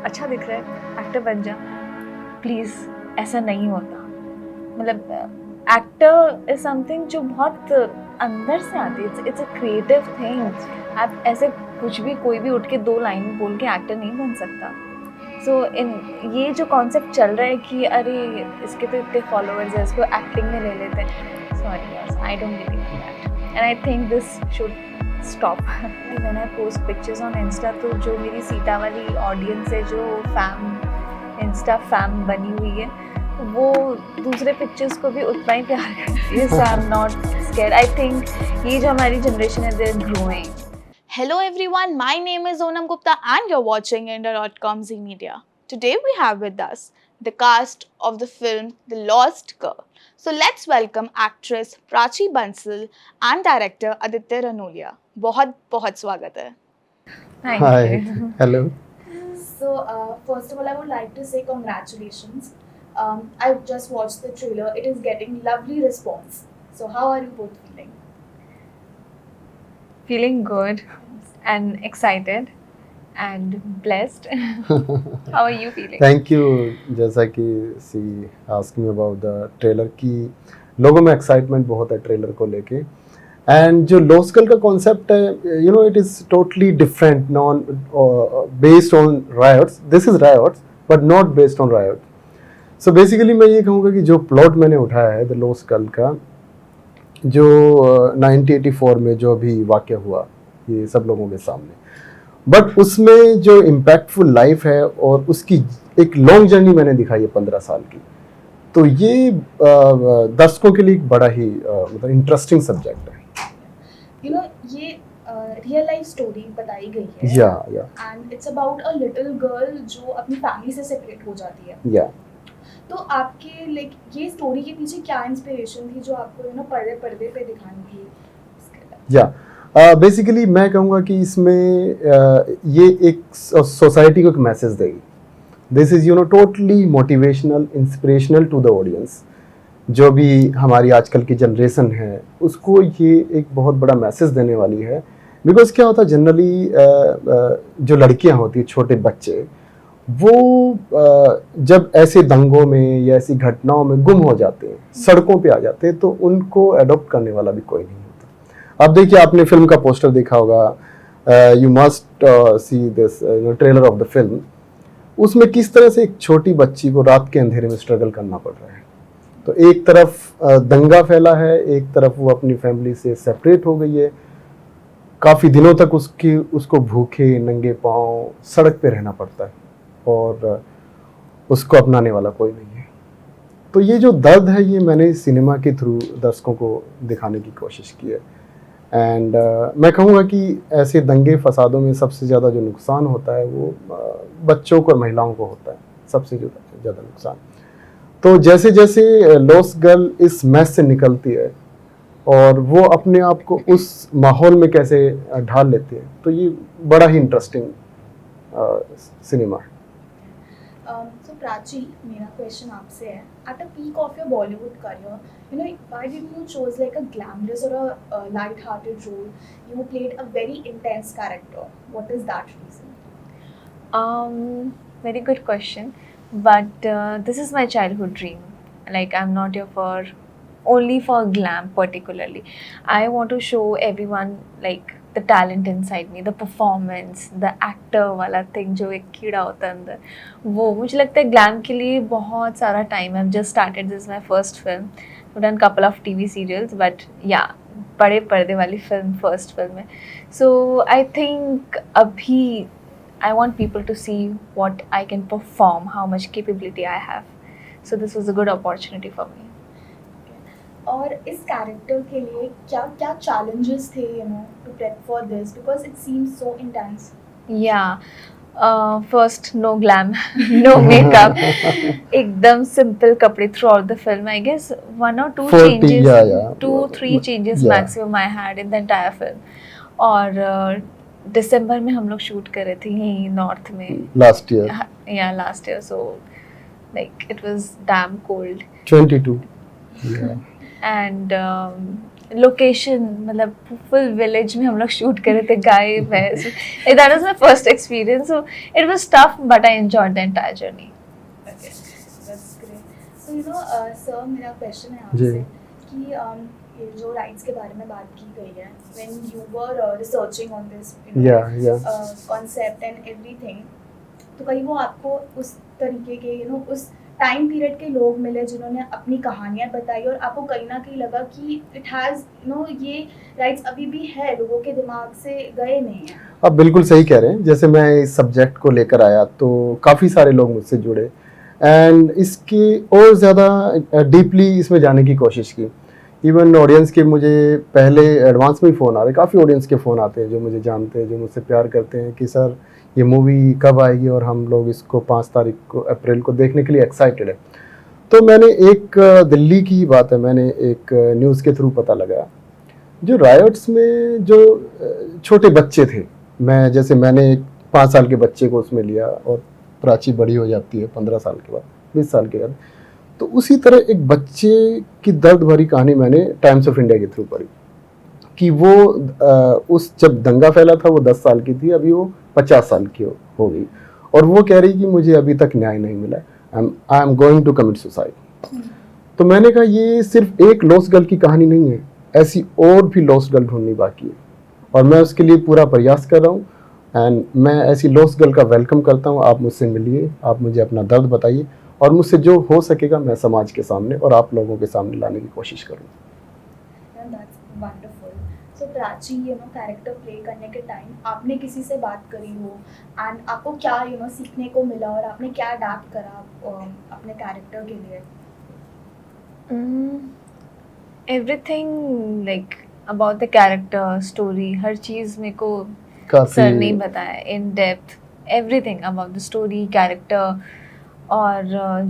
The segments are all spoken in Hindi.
अच्छा दिख रहा है, एक्टर बन जा। प्लीज़, ऐसा नहीं होता। मतलब एक्टर इज समथिंग जो बहुत अंदर से आती है। It's a creative thing. आप ऐसे कुछ भी कोई भी उठ के 2 लाइन बोल के एक्टर नहीं बन सकता। सो इन ये जो कॉन्सेप्ट चल रहा है कि अरे इसके तो इतने फॉलोअर्स हैं, इसको एक्टिंग में ले लेते हैं। Sorry boss, I don't believe in that and I think this should stop. When I post pictures on Insta, तो जो मेरी सीता वाली ऑडियंस है, जो इंस्टा फैम बनी हुई है, वो दूसरे पिक्चर्स को भी उतना ही प्यार करती है। So I am not scared. I think ये जो हमारी जनरेशन है, they are growing. Hello everyone, my name is Onam Gupta and you're watching India.com Z Media. Today we have with us the cast of the film The Lost Girl. So let's welcome actress Prachi Bansal and director Aditya Ranolia. बहुत बहुत स्वागत है. Thank Hi, you. hello. So first of all I would like to say congratulations. I just watched the trailer. It is getting lovely response. So how are you both feeling? Feeling good and excited and blessed. How are you feeling? Thank you. जैसा कि सी asked me about the trailer की लोगों में excitement बहुत है ट्रेलर को लेके एंड जो लॉस्ट गर्ल का कॉन्सेप्ट है you know it is totally different non based on riots. This is riots but not based on riot. So basically मैं ये कहूँगा कि जो प्लॉट मैंने उठाया है द लॉस्ट गर्ल का, जो 1984 में जो अभी वाक़या हुआ ये सब लोगों के सामने, बट उसमें जो इम्पैक्टफुल लाइफ है और उसकी एक लॉन्ग जर्नी मैंने दिखाई है 15 साल की. तो ये दर्शकों के लिए एक बड़ा ही मतलब इंटरेस्टिंग सब्जेक्ट है. You know, ये रियल लाइफ स्टोरी बताई गई है. या and it's about a little girl जो अपनी फैमिली से सेपरेट हो जाती है. या तो आपके लाइक ये स्टोरी के पीछे क्या इंस्पिरेशन थी जो आपको यू नो पर्दे पे दिखानी थी? या बेसिकली मैं कहूँगा कि इसमें ये एक सोसाइटी को एक मैसेज देगी. This is you know totally motivational inspirational to the audience. जो भी हमारी आजकल की जनरेशन है उसको ये एक बहुत बड़ा मैसेज देने वाली है. बिकॉज क्या होता है जनरली जो लड़कियां होती हैं, छोटे बच्चे, वो जब ऐसे दंगों में या ऐसी घटनाओं में गुम हो जाते हैं, सड़कों पे आ जाते हैं, तो उनको अडॉप्ट करने वाला भी कोई नहीं होता. अब देखिए, आपने फिल्म का पोस्टर देखा होगा, you must see this trailer of the film. उसमें किस तरह से एक छोटी बच्ची को रात के अंधेरे में स्ट्रगल करना पड़ रहा है. तो एक तरफ दंगा फैला है, एक तरफ वो अपनी फैमिली से सेपरेट हो गई है. काफ़ी दिनों तक उसको भूखे नंगे पांव सड़क पे रहना पड़ता है और उसको अपनाने वाला कोई नहीं है. तो ये जो दर्द है ये मैंने सिनेमा के थ्रू दर्शकों को दिखाने की कोशिश की है. एंड मैं कहूँगा कि ऐसे दंगे फसादों में सबसे ज़्यादा जो नुकसान होता है वो बच्चों को और महिलाओं को होता है, सबसे ज़्यादा नुकसान. तो जैसे जैसे लॉस्ट गर्ल इस मैस से निकलती है और वो अपने आप को उस माहौल में कैसे ढाल लेती है, तो ये बड़ा ही इंटरेस्टिंग सिनेमा है. So Prachi, मेरा क्वेश्चन आपसे है, at the peak of your Bollywood career, you know, why didn't you choose like a glamorous or a light-hearted role? You played a very intense character. What is that reason? Very good question. But this is my childhood dream. Like, I'm not here for only for glam particularly. I want to show everyone like the talent inside me, the performance, the actor वाला thing जो एक कीड़ा होता है अंदर, वो मुझे लगता है ग्लैम के लिए बहुत सारा time. I've just started, this is my first film. I've done couple of TV serials, but yeah, बड़े पर्दे वाली फिल्म फर्स्ट फिल्म है. So I think अभी I want people to see what I can perform, how much capability I have. So this was a good opportunity for me. और इस कैरेक्टर के लिए क्या क्या challenges थे, you know, to prep for this because it seems so intense? Yeah. First, no glam, no makeup. एकदम simple कपड़े throughout the film. I guess 1 or 2 changes, 2-3 changes maximum I had in the entire film. और दिसंबर में हम लोग शूट कर रहे थे यहीं नॉर्थ में. Last year. Yeah, last year. So like it was damn cold. 22. Yeah. And location मतलब फुल विलेज में हम लोग शूट कर रहे थे, गाय भैंस. That was my first experience, so it was tough but I enjoyed the entire journey. Okay, that's great. So you know, sir, मेरा question है जी. आपसे कि ये जो rights के बारे में बात की गई है, when you were researching on this, you know, Yeah. concept and everything, तो कहीं वो आपको उस तरीके के you know उस टाइम पीरियड के लोग मिले जिन्होंने अपनी कहानियाँ बताई और आपको कहीं ना कहीं लगा कि इट हैज़ you know ये राइट्स अभी भी है, लोगों के दिमाग से गए नहीं हैं. आप बिल्कुल सही कह रहे हैं. जैसे मैं इस सब्जेक्ट को लेकर आया तो काफ़ी सारे लोग मुझसे जुड़े एंड इसकी और ज़्यादा डीपली इसमें जाने की कोशिश की. इवन ऑडियंस के मुझे पहले एडवांस में ही फ़ोन आ रहे, काफ़ी ऑडियंस के फ़ोन आते हैं जो मुझे जानते हैं, जो मुझसे प्यार करते हैं कि सर ये मूवी कब आएगी और हम लोग इसको 5 तारीख को अप्रैल को देखने के लिए एक्साइटेड है. तो मैंने एक दिल्ली की बात है, मैंने एक न्यूज़ के थ्रू पता लगा जो रायोट्स में जो छोटे बच्चे थे, मैंने एक 5 साल के बच्चे को उसमें लिया और प्राची बड़ी हो जाती है 15 साल के बाद, 20 साल के बाद. तो उसी तरह एक बच्चे की दर्द भरी कहानी मैंने टाइम्स ऑफ इंडिया के थ्रू पढ़ी कि वो उस जब दंगा फैला था वो 10 साल की थी, अभी वो 50 साल की हो गई और वो कह रही कि मुझे अभी तक न्याय नहीं मिला, I am going to commit suicide. तो मैंने कहा ये सिर्फ एक लॉस्ट गर्ल की कहानी नहीं है, ऐसी और भी लॉस्ट गर्ल ढूंढनी बाकी है और मैं उसके लिए पूरा प्रयास कर रहा हूँ एंड मैं ऐसी लॉस्ट गर्ल का वेलकम करता हूँ. आप मुझसे मिलिए, आप मुझे अपना दर्द बताइए और मुझसे जो हो सकेगा मैं समाज के सामने और आप लोगों के सामने लाने की कोशिश करूँगा. That's wonderful. So Prachi you know character play करने के टाइम आपने किसी से बात करी हो एंड आपको क्या you know सीखने को मिला और आपने क्या अडैप्ट करा अपने कैरेक्टर के लिए? Everything like about the character, story, हर चीज़ मेरे को काफी सर ने बताया in depth. Everything about the story, character और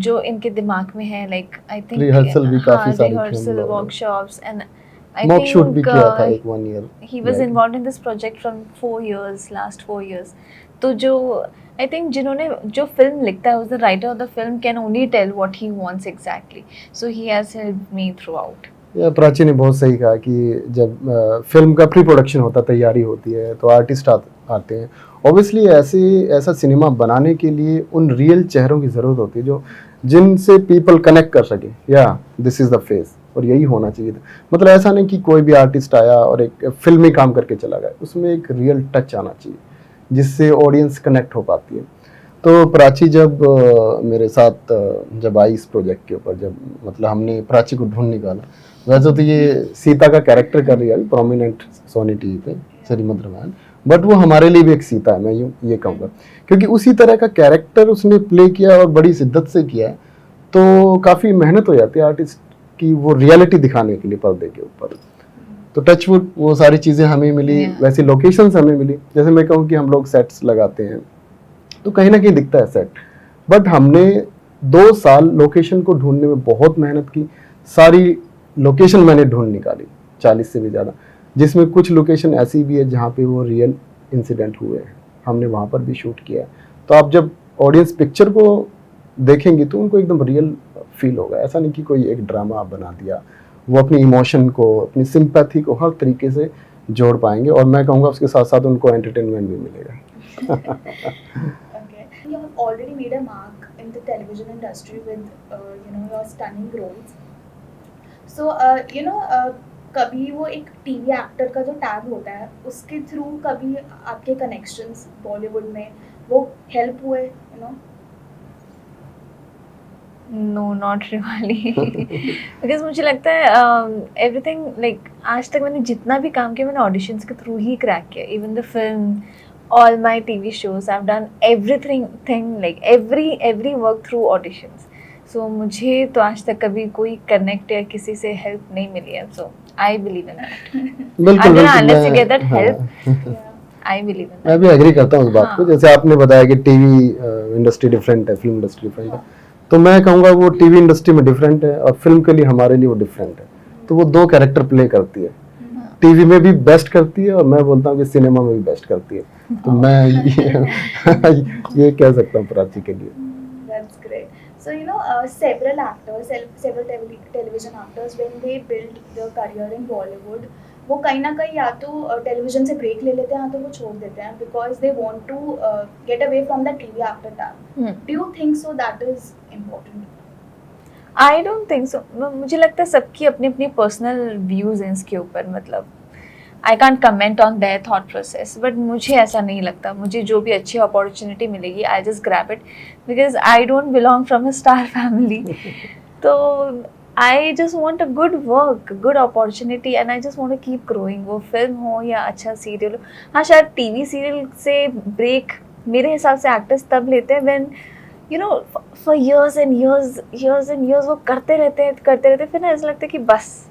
जो इनके दिमाग में है, लाइक आई थिंक Rehearsal भी काफी सारी थी हम रिहर्सल, लोगों ने. Workshops and I mock shoot भी किया था थिंक एक 1 year. he was Right. involved in this project from 4 years, last 4 years. तो जो I think जिन्होंने जो फिल्म लिखता है, the writer of the film can only tell what he wants exactly. So he has helped me throughout. या प्राची ने बहुत सही कहा कि जब फिल्म का प्री प्रोडक्शन होता, तैयारी होती है तो आर्टिस्ट आते हैं. ऑब्वियसली ऐसा सिनेमा बनाने के लिए उन रियल चेहरों की ज़रूरत होती है जो जिनसे पीपल कनेक्ट कर सके. या दिस इज़ द फेस और यही होना चाहिए था. मतलब ऐसा नहीं कि कोई भी आर्टिस्ट आया और एक फिल्मी काम करके चला गया, उसमें एक रियल टच आना चाहिए जिससे ऑडियंस कनेक्ट हो पाती है. तो प्राची जब मेरे साथ जब आई इस प्रोजेक्ट के ऊपर, जब मतलब हमने प्राची को ढूंढ निकाला. वैसे तो ये सीता का कैरेक्टर कर रही है प्रोमिनेंट सोनी टीवी पे, श्रीमद रामायण, बट वो हमारे लिए भी एक सीता है, मैं ये कहूँगा, क्योंकि उसी तरह का कैरेक्टर उसने प्ले किया और बड़ी शिद्दत से किया है. तो काफ़ी मेहनत हो जाती है आर्टिस्ट की वो रियलिटी दिखाने के लिए पर्दे के ऊपर. तो टचवुड वो सारी चीज़ें हमें मिली. वैसी लोकेशंस हमें मिली. जैसे मैं कहूँ कि हम लोग सेट्स लगाते हैं तो कहीं ना कहीं दिखता है सेट, बट हमने 2 साल लोकेशन को ढूंढने में बहुत मेहनत की. सारी लोकेशन मैंने ढूंढ निकाली, 40 से भी ज़्यादा, जिसमें कुछ लोकेशन ऐसी भी है जहाँ पे वो रियल इंसिडेंट हुए हैं, हमने वहाँ पर भी शूट किया है. तो आप जब ऑडियंस पिक्चर को देखेंगी तो उनको एकदम रियल फील होगा. ऐसा नहीं कि कोई एक ड्रामा बना दिया. वो अपनी इमोशन को, अपनी सिंपैथी को हर तरीके से जोड़ पाएंगे और मैं कहूँगा उसके साथ साथ उनको एंटरटेनमेंट भी मिलेगा. Okay. You have already made a mark in the television industry with you know your stunning roles. So you know कभी वो एक टीवी एक्टर का जो टैग होता है उसके थ्रू कभी आपके कनेक्शंस बॉलीवुड में वो हेल्प हुए you know? No, not really. Because मुझे लगता है everything like आज तक मैंने जितना भी काम किया मैंने ऑडिशंस के थ्रू ही क्रैक किया. Even the film, all my TV shows, I've done everything like every work through auditions. So मुझे तो आज तक कभी कोई कनेक्ट या किसी से हेल्प नहीं मिली है. So I believe in that. बिल्कुल Unless you get that help, I believe in that. मैं भी एग्री करता हूँ उस बात को. हाँ. जैसे आपने बताया कि टीवी इंडस्ट्री डिफरेंट है, फिल्म इंडस्ट्री डिफरेंट है, तो मैं कहूँगा वो टीवी इंडस्ट्री में डिफरेंट है और फिल्म के लिए हमारे लिए वो डिफरेंट है. तो वो 2 कैरेक्टर प्ले करती है. टीवी में भी बेस्ट करती है और मैं बोलता हूँ कि सिनेमा में भी बेस्ट करती है. तो मैं ये कह सकता हूँ प्राची के लिए. That's great. So several actors, several television actors, when they build their career in Bollywood, वो कहीं ना कहीं या तो टेलीविजन से ब्रेक ले लेते हैं या तो वो छोड़ देते हैं because they want to get away from the TV actor tag. Do you think so that is important? I don't think so. मुझे लगता है सबकी अपनी अपनी पर्सनल व्यूज हैं इसके ऊपर. मतलब I can't comment on their thought process, but मुझे ऐसा नहीं लगता. मुझे जो भी अच्छी अपॉर्चुनिटी मिलेगी I just grab it because I don't belong from a star family. तो I just want a good work, good opportunity and I just want to keep growing. वो फिल्म हो या अच्छा सीरियल हो. हाँ, शायद टीवी सीरियल से ब्रेक मेरे हिसाब से एक्टर्स तब लेते हैं when for years and years वो करते रहते फिर ना ऐसा लगता है कि बस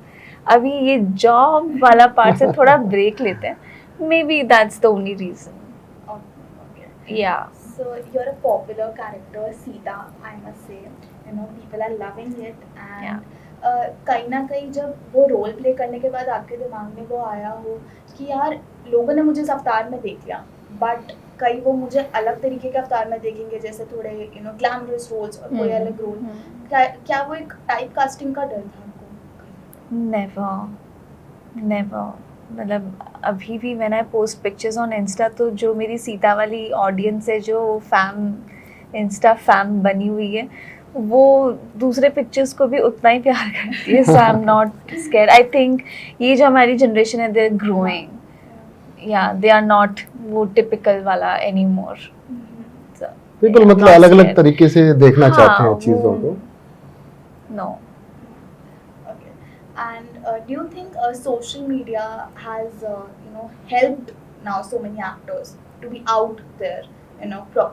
अभी ये जॉब वाला पार्ट से थोड़ा ब्रेक लेते हैं. Maybe that's the only reason. या So you're a popular character, Sita, I must say. People are loving it and कहीं ना कहीं जब वो रोल प्ले करने के बाद आपके दिमाग में वो आया हो कि यार लोगों ने मुझे इस अवतार में देख लिया बट कई वो मुझे अलग तरीके के अवतार में देखेंगे, जैसे थोड़े ग्लैमरस रोल्स और कोई अलग रोल. क्या वो एक टाइप कास्टिंग का डर था आपको? नेवर. मतलब अभी भी when I post pictures on Insta तो जो मेरी सीता वाली ऑडियंस है, जो इंस्टा फैम बनी हुई है, वो दूसरे पिक्चर्स को भी उतना ही प्यार करती है. So I am not scared. I think ये जो हमारी जनरेशन है, they are growing. Yeah they are not वो टिपिकल वाला एनी मोर. पीपल मतलब अलग अलग तरीके से देखना चाहते हैं चीज़ों को. No. And do you think social media has helped now so many actors to be out there,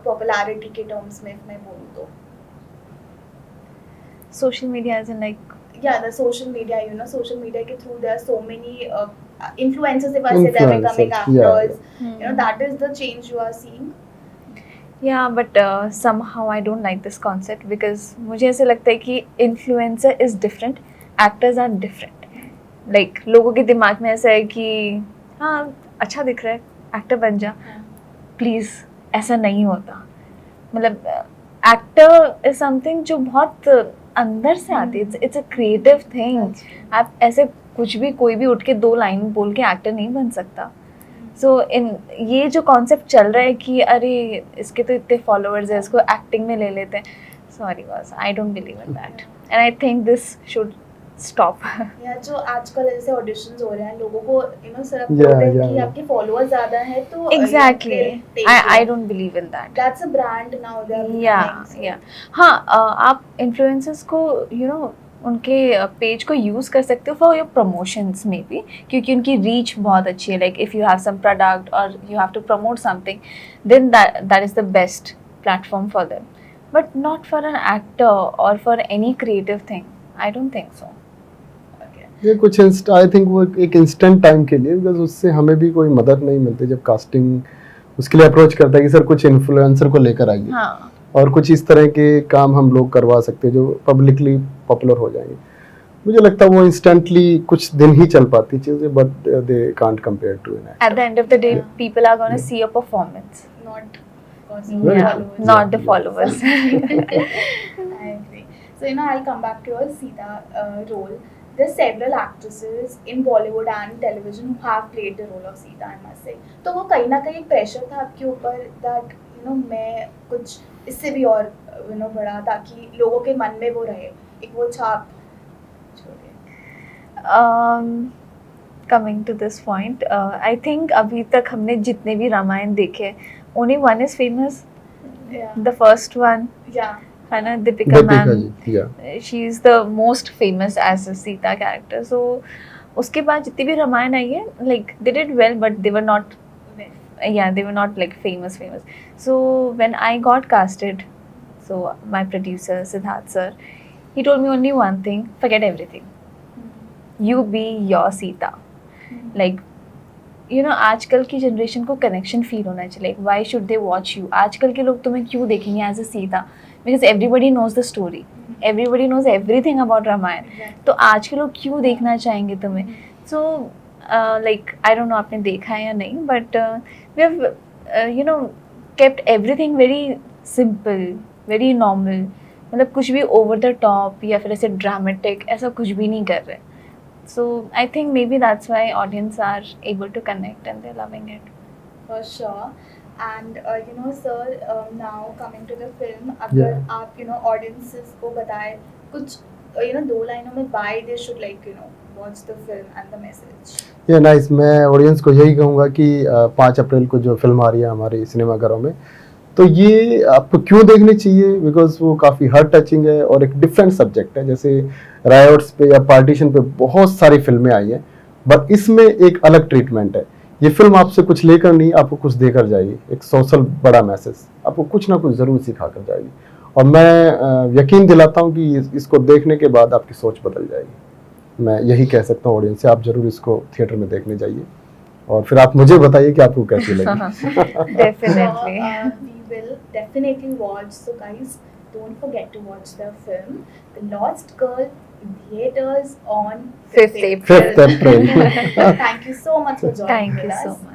popularity के terms में मैं बोलूँ तो? Social media as in like, yeah, the social media, social media के through there are so many influencers, if I say, they're becoming actors. Yeah. That is the change you are seeing. yeah, but somehow I don't like this concept because मुझे ऐसे लगता है कि influencer is different, actors are different. Like लोगों के दिमाग में ऐसा है कि हाँ अच्छा दिख रहा है, एक्टर बन जा. प्लीज़ ऐसा नहीं होता. मतलब एक्टर इज समथिंग जो बहुत अंदर से आती है. It's a creative thing. आप ऐसे कुछ भी कोई भी उठ के 2 लाइन बोल के एक्टर नहीं बन सकता. सो ये जो कॉन्सेप्ट चल रहा है कि अरे इसके तो इतने फॉलोअर्स हैं, इसको एक्टिंग में ले लेते हैं. Sorry boss, I don't believe in that and I think this should stop. या जो आजकल जैसे ऑडिशंस हो रहे हैं, लोगों को सिर्फ बोलते हैं कि आपके फॉलोअर्स ज्यादा हैं तो exactly I don't believe in that. That's a brand now they are. या हाँ, आप इन्फ्लुएंसर्स को उनके पेज को यूज़ कर सकते हो फॉर योर प्रमोशंस में भी, क्योंकि उनकी रीच बहुत अच्छी है. Like if you have some product और you have to promote something, then that is the best platform for them, but not for an actor और for any creative thing. I don't think so. ये कुछ आई थिंक वो एक इंस्टेंट टाइम के लिए, बिकॉज उससे हमें भी कोई मदद नहीं मिलती. जब कास्टिंग उसके लिए अप्रोच करता है कि सर कुछ इन्फ्लुएंसर को लेकर आइए, हाँ, और कुछ इस तरह के काम हम लोग करवा सकते हैं जो पब्लिकली पॉपुलर हो जाएंगे. मुझे लगता है वो इंस्टेंटली कुछ दिन ही चल पाती चीज़ें, but they can't compare to an actor. at the end of the day people are going to see your performance, Not Very yeah, true. not the followers. I agree. So I'll come back to your Sita role. There are several actresses in Bollywood and television who have played the role of Sita, I must say. तो वो कहीं ना कहीं एक प्रेशर था आपके ऊपर that मैं कुछ इससे भी और बड़ा, ताकि लोगों के मन में वो रहे, एक वो छाप छोड़े. Coming to this point, I think अभी तक हमने जितने भी रामायण देखे, only one is famous. Yeah. The first one, Yeah. है ना, दीपिका मैम. जी, yeah. She is the most famous as a Sita character. So उसके बाद जितनी भी रामायण आई है, like they did well, but they were not, yeah, they were not like famous. So when I got casted, so my producer Siddharth sir, he told me only one thing: forget everything. You be your Sita. Like आजकल की जनरेशन को कनेक्शन फील होना चाहिए. Like why should they watch you? आजकल के लोग तुम्हें क्यों देखेंगे as a Sita? Because everybody knows the story. Everybody knows everything about Ramayan. तो आज के लोग क्यों देखना चाहेंगे तुम्हें? So like I don't know आपने देखा है या नहीं, but we have kept everything very simple, very normal. मतलब कुछ भी ओवर द टॉप या फिर ऐसे ड्रामेटिक ऐसा कुछ भी नहीं कर रहे. So I think maybe that's why audience are able to connect and they're loving it. For sure. And sir, now coming to the film, अगर Yeah. आप audiences को बताए कुछ 2 लाइनों में why they should watch the film and the message. ये नाइस. मैं ऑडियंस को यही कहूँगा कि 5 अप्रैल को जो फिल्म आ रही है हमारे सिनेमाघरों में, तो ये आपको क्यों देखनी चाहिए, बिकॉज वो काफ़ी हार्ट टचिंग है और एक डिफरेंट सब्जेक्ट है. जैसे रायोट्स पे या पार्टीशन पे बहुत सारी फिल्में आई हैं, बट इसमें एक अलग ट्रीटमेंट है. ये फिल्म आपसे कुछ लेकर नहीं, आपको कुछ देकर जाएगी. एक सोशल बड़ा मैसेज आपको कुछ ना कुछ ज़रूर सिखा कर जाएगी. और मैं यकीन दिलाता हूँ कि इसको देखने के बाद आपकी सोच बदल जाएगी. मैं यही कह सकता हूँ ऑडियंस से, आप ज़रूर इसको थिएटर में देखने जाइए और फिर आप मुझे बताइए कि आपको कैसी लगी. Definitely. We will definitely watch. So guys, don't forget to watch the film The Lost Girl in theaters on 5th April. 5th April. Thank you so much for joining Thank you with so us. much.